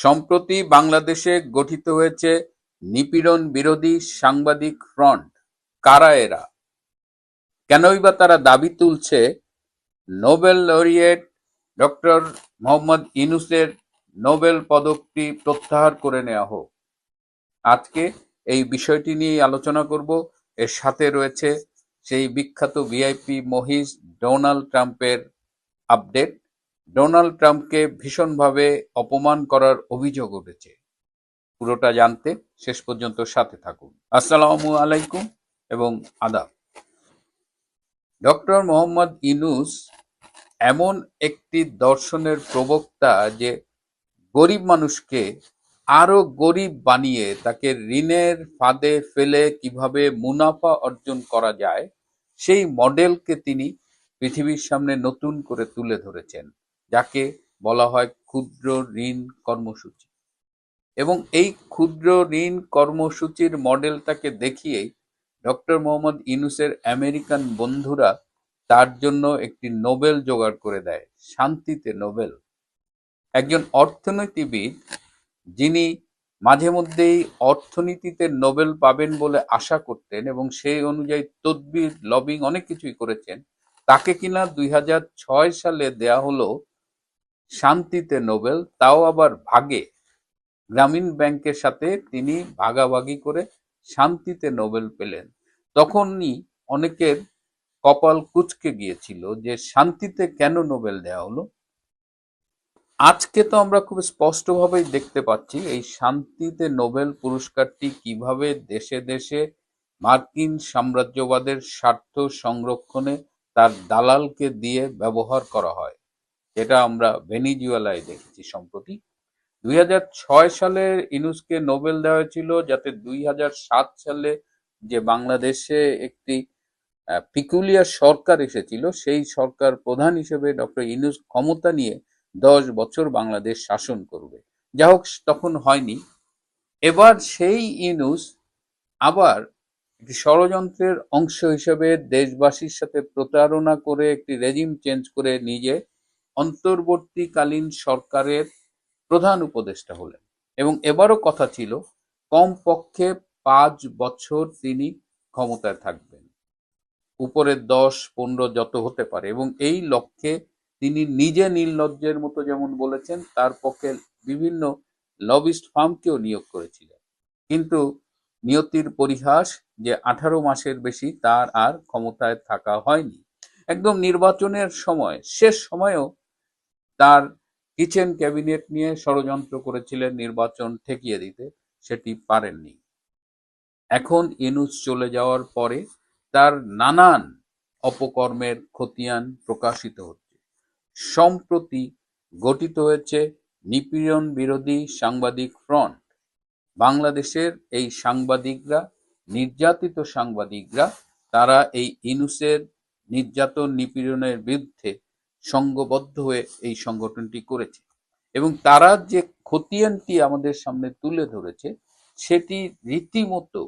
সম্প্রতি বাংলাদেশে গঠিত হয়েছে নিপীড়ন বিরোধী সাংবাদিক ফ্রন্ট। কারা এরা? কেনই বা তারা দাবি তুলছে নোবেল লরিয়েট ডক্টর মোহাম্মদ ইউনূসের নোবেল পদকটি প্রত্যাহার করে নেওয়া হোক? আজকে এই বিষয়টি নিয়ে আলোচনা করব। এর সাথে রয়েছে সেই বিখ্যাত ভিআইপি মহিষ ডোনাল্ড ট্রাম্পের আপডেট। ডোনাল্ড ট্রাম্পকে ভীষণভাবে অপমান করার অভিযোগ উঠেছে। পুরোটা জানতে শেষ পর্যন্ত সাথে থাকুন। আসসালামু আলাইকুম এবং আদাব। ডক্টর মোহাম্মদ ইউনূস এমন একটি দর্শনের প্রবক্তা যে গরিব মানুষকে আরো গরিব বানিয়ে তাকে ঋণের ফাঁদে ফেলে কিভাবে মুনাফা অর্জন করা যায় সেই মডেলকে তিনি পৃথিবীর সামনে নতুন করে তুলে ধরেছেন, যাকে বলা হয় ক্ষুদ্র ঋণ কর্মসূচি। এবং এই ক্ষুদ্র ঋণ কর্মসূচির মডেলটাকে দেখিয়েই ডক্টর মোহাম্মদ ইউনূসের আমেরিকান বন্ধুরা তার জন্য একটি নোবেল জোগাড় করে দেয়, শান্তিতে নোবেল। একজন অর্থনীতিবিদ যিনি মাঝে মধ্যেই অর্থনীতিতে নোবেল পাবেন বলে আশা করতেন এবং সেই অনুযায়ী তদবির লবিং অনেক কিছুই করেছেন, তাকে কিনা 2006 সালে দেয়া হলো শান্তিতে নোবেল, তাও আবার ভাগে। গ্রামীণ ব্যাংকের সাথে তিনি ভাগাভাগি করে শান্তিতে নোবেল পেলেন। তখনই অনেকের কপাল কুঁচকে গিয়েছিল যে শান্তিতে কেন নোবেল দেওয়া হলো। আজকে তো আমরা খুব স্পষ্টভাবেই দেখতে পাচ্ছি এই শান্তিতে নোবেল পুরস্কারটি কিভাবে দেশে দেশে মার্কিন সাম্রাজ্যবাদের স্বার্থ সংরক্ষণে তার দালালকে দিয়ে ব্যবহার করা হয়, যেটা আমরা ভেনিজুয়েলায় দেখেছি সম্প্রতি। 2006 সালে ইউনূসকে নোবেল দেওয়া হয়েছিল যাতে 2007 সালে যে বাংলাদেশে একটি পিকুলিয়ার সরকার এসেছিল, সেই সরকার প্রধান হিসেবে ডক্টর ইউনূস ক্ষমতা নিয়ে 10 বছর বাংলাদেশ শাসন করবে। যা হোক, তখন হয়নি। এবার সেই ইউনূস আবার একটি ষড়যন্ত্রের অংশ হিসেবে দেশবাসীর সাথে প্রতারণা করে একটি রেজিম চেঞ্জ করে নিজে অন্তর্বর্তীকালীন সরকারের প্রধান উপদেষ্টা হলেন। এবং এবারও কথা ছিল কমপক্ষে 5 বছর তিনি ক্ষমতায় থাকবেন, উপরে 10-15 যত হতে পারে। এবং এই লক্ষ্যে তিনি নিজে নির্লজ্জের মতো যেমন বলেছেন, তার পক্ষে বিভিন্ন লবিস্ট ফার্মকেও নিয়োগ করেছিলেন। কিন্তু নিয়তির পরিহাস যে 18 মাসের বেশি তার আর ক্ষমতায় থাকা হয়নি। একদম নির্বাচনের সময়, শেষ সময়েও তার কিচেন ক্যাবিনেট নিয়ে ষড়যন্ত্র করেছিলেন নির্বাচন ঠেকিয়ে দিতে, সেটি পারেননি। এখন ইউনূস চলে যাওয়ার পরে তার নানান অপকর্মের খতিয়ান প্রকাশিত হচ্ছে। সম্প্রতি গঠিত হয়েছে নিপীড়ন বিরোধী সাংবাদিক ফ্রন্ট। বাংলাদেশের এই সাংবাদিকরা, নির্যাতিত সাংবাদিকরা, তারা এই ইউনূসের নির্যাতন নিপীড়নের বিরুদ্ধে সংঘবদ্ধ হয়ে এই সংগঠনটি করেছে। এবং তারা যে খতিয়ানটি আমাদের সামনে তুলে ধরেছে সেটি রীতিমতো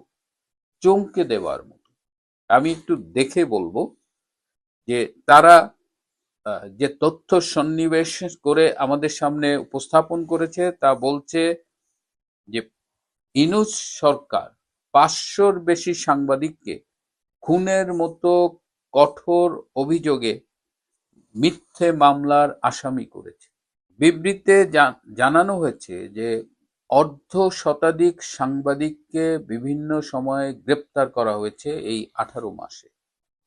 চমকে দেওয়ার মতো। আমি একটু দেখে বলবো যে তারা যে তথ্য সন্নিবেশ করে আমাদের সামনে উপস্থাপন করেছে, তা বলছে যে ইউনূস সরকার 500-র বেশি সাংবাদিককে খুনের মতো কঠোর অভিযোগে মিথ্যে মামলার আসামি করেছে। বিবৃতিতে জানানো হয়েছে যে অর্ধ শতাধিক সাংবাদিককে বিভিন্ন সময়ে গ্রেপ্তার করা হয়েছে এই 18 মাসে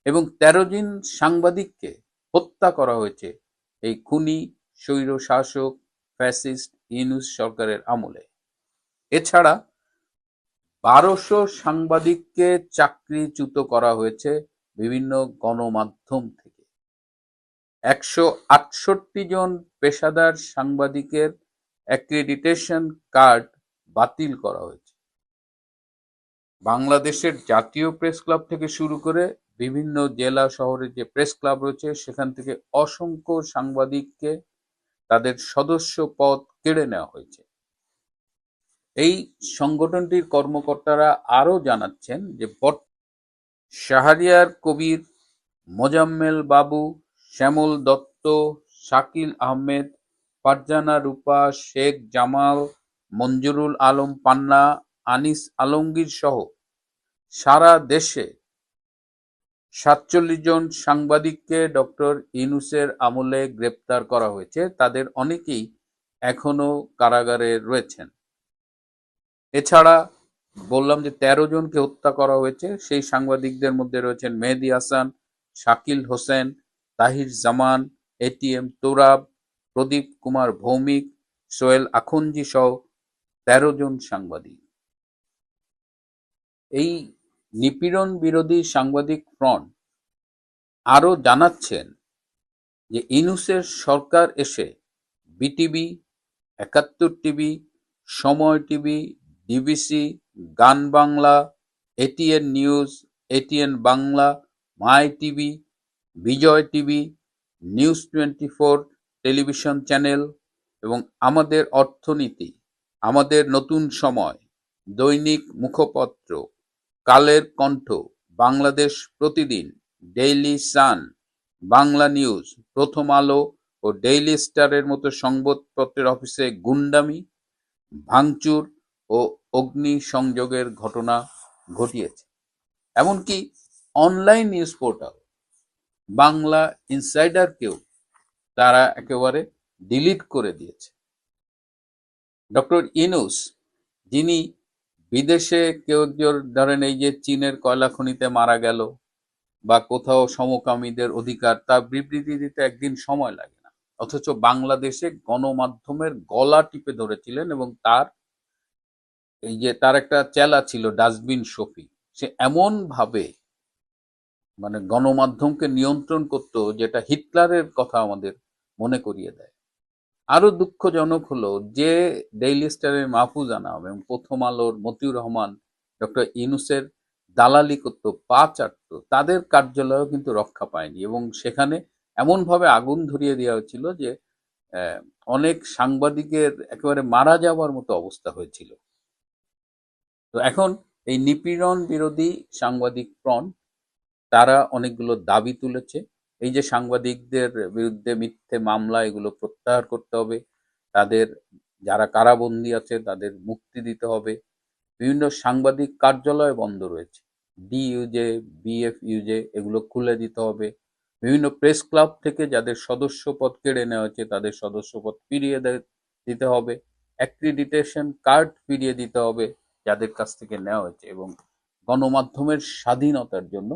এবং 13 জন সাংবাদিককে হত্যা করা হয়েছে এই খুনি স্বৈরশাসক ফ্যাসিস্ট ইউনূস সরকারের আমলে। এছাড়া 1200 সাংবাদিককে চাকরিচ্যুত করা হয়েছে বিভিন্ন গণমাধ্যম থেকে। 168 জন পেশাদার সাংবাদিকের অ্যাক্রিডিটেশন কার্ড বাতিল করা হয়েছে। বাংলাদেশের জাতীয় প্রেস ক্লাব থেকে শুরু করে বিভিন্ন জেলা শহরে যে প্রেস ক্লাব রয়েছে সেখান থেকে অসংখ্য সাংবাদিককে তাদের সদস্য পদ কেড়ে নেওয়া হয়েছে। এই সংগঠনটির কর্মকর্তারা আরও জানাচ্ছেন যে শাহরিয়ার কবির, মোজাম্মেল বাবু, শ্যামল দত্ত, শাকিল আহমেদ, ফারজানা রূপা, শেখ জামাল, মঞ্জুরুল আলম পান্না, আনিস আলমগীর সহ সারা দেশে ৪৭ জন সাংবাদিককে ডক্টর ইউনূসের আমলে গ্রেপ্তার করা হয়েছে। তাদের অনেকেই এখনো কারাগারে রয়েছেন। এছাড়া বললাম যে ১৩ জনকে হত্যা করা হয়েছে। সেই সাংবাদিকদের মধ্যে রয়েছেন মেহেদী হাসান, শাকিল হোসেন, তাহির জামান, এটিএম তোরাব, প্রদীপ কুমার ভৌমিক, সোহেল আখুনজি সহ ১৩ জন সাংবাদিক। এই নিপীড়ন বিরোধী সাংবাদিক ফ্রন্ট আরো জানাচ্ছেন যে ইউনূসের সরকার এসে BTV, ৭১ TV, Somoy TV, DBC, Gaan Bangla, ATN News, ATN Bangla, My TV, Bijoy TV, News 24 television channel এবং আমাদের অর্থনীতি, আমাদের নতুন সময়, দৈনিক মুখপত্র, কালের কণ্ঠ, বাংলাদেশ প্রতিদিন, ডেইলি সান, বাংলা নিউজ, প্রথম আলো ও ডেইলি স্টারের মতো সংবাদপত্রের অফিসে গুন্ডামি, ভাঙচুর ও অগ্নিসংযোগের ঘটনা ঘটিয়েছে। এমনকি অনলাইন নিউজ পোর্টাল বাংলা ইনসাইডারকেও তারা একেবারে ডিলিট করে দিয়েছে। ডক্টর ইউনূস, যিনি বিদেশে কেউ একজন ধরেন এই যে চীনের কয়লা খনিতে মারা গেল বা কোথাও সমকামীদের অধিকার, তা বিবৃতি দিতে একদিন সময় লাগে না, অথচ বাংলাদেশে গণমাধ্যমের গলা টিপে ধরেছিলেন এবং তার একটা চেলা ছিল ডাস্টবিন শফি। সে এমন ভাবে মানে গণমাধ্যমকে নিয়ন্ত্রণ করত, যেটা হিটলারের কথা আমাদের মনে করিয়ে দেয়। আরো দুঃখজনক হলো যে ডেইলি স্টারের মাহফুজ আনাম এবং প্রথম আলোর মতিউর রহমান ডক্টর ইউনূসের দালালি করত, পা চাটত, তাদের কার্যালয়ও কিন্তু রক্ষা পায়নি এবং সেখানে এমনভাবে আগুন ধরিয়ে দেওয়া হয়েছিল যে অনেক সাংবাদিকের একেবারে মারা যাওয়ার মতো অবস্থা হয়েছিল। তো এখন এই নিপীড়ন বিরোধী সাংবাদিক ফ্রন্ট তারা অনেকগুলো দাবি তুলেছে। এই যে সাংবাদিকদের বিরুদ্ধে মিথ্যে মামলা, এগুলো প্রত্যাহার করতে হবে, তাদের যারা কারাবন্দী আছে তাদের মুক্তি দিতে হবে, বিভিন্ন সাংবাদিক কার্যালয় বন্ধ রয়েছে, ডিইউজে, বিএফইউজে, এগুলো খুলে দিতে হবে, বিভিন্ন প্রেস ক্লাব থেকে যাদের সদস্যপদ কেড়ে নেওয়া হয়েছে তাদের সদস্যপদ ফিরিয়ে দিতে হবে, অ্যাক্রিডিটেশন কার্ড ফিরিয়ে দিতে হবে যাদের কাছ থেকে নেওয়া হয়েছে, এবং গণমাধ্যমের স্বাধীনতার জন্য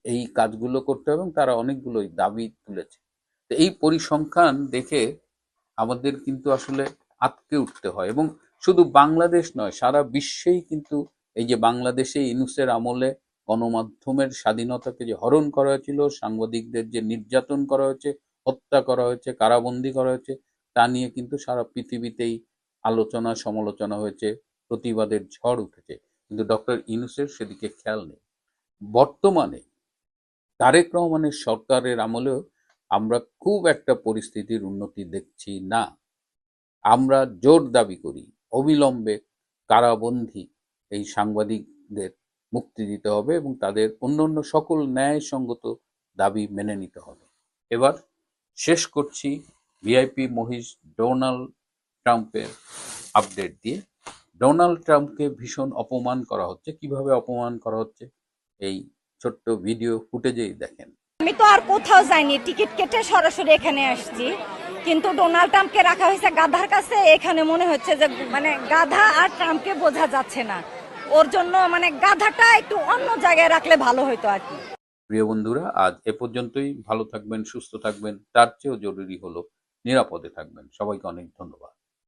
এই কাজগুলো করতে হবে এবং তারা অনেকগুলোই দাবি তুলেছে। তো এই পরিসংখ্যান দেখে আমাদের কিন্তু আসলে আঁতকে উঠতে হয়, এবং শুধু বাংলাদেশ নয়, সারা বিশ্বেই কিন্তু এই যে বাংলাদেশে ইউনূসের আমলে গণমাধ্যমের স্বাধীনতাকে যে হরণ করা হয়েছিল, সাংবাদিকদের যে নির্যাতন করা হয়েছে, হত্যা করা হয়েছে, কারাবন্দী করা হয়েছে, তা নিয়ে কিন্তু সারা পৃথিবীতেই আলোচনা সমালোচনা হয়েছে, প্রতিবাদের ঝড় উঠেছে, কিন্তু ডক্টর ইউনূসের সেদিকে খেয়াল নেই। বর্তমানে তারেক রহমানের সরকারের আমলেও আমরা খুব একটা পরিস্থিতির উন্নতি দেখছি না। আমরা জোর দাবি করি অবিলম্বে কারাবন্দী এই সাংবাদিকদের মুক্তি দিতে হবে এবং তাদের অন্যান্য সকল ন্যায়সঙ্গত দাবি মেনে নিতে হবে। এবার শেষ করছি ভিআইপি মহিষ ডোনাল্ড ট্রাম্পের আপডেট দিয়ে। ডোনাল্ড ট্রাম্পকে ভীষণ অপমান করা হচ্ছে। কিভাবে অপমান করা হচ্ছে এই ছোট্ট ভিডিও ফুটেজেই দেখেন। আমি তো আর কোথাও যাইনি, টিকিট কেটে সরাসরি এখানে আসছি, কিন্তু ডোনাল্ড ট্রাম্পকে রাখা হয়েছে গাধার কাছে। এখানে মনে হচ্ছে যে মানে গাধা আর ট্রাম্পকে বোঝা যাচ্ছে না, ওর জন্য মানে গাধাটা একটু অন্য জায়গায় রাখলে ভালো হতো আর কি। প্রিয় বন্ধুরা, আজ এ পর্যন্তই। ভালো থাকবেন, সুস্থ থাকবেন, তার চেয়েও জরুরি হলো নিরাপদে থাকবেন। সবাইকে অনেক ধন্যবাদ।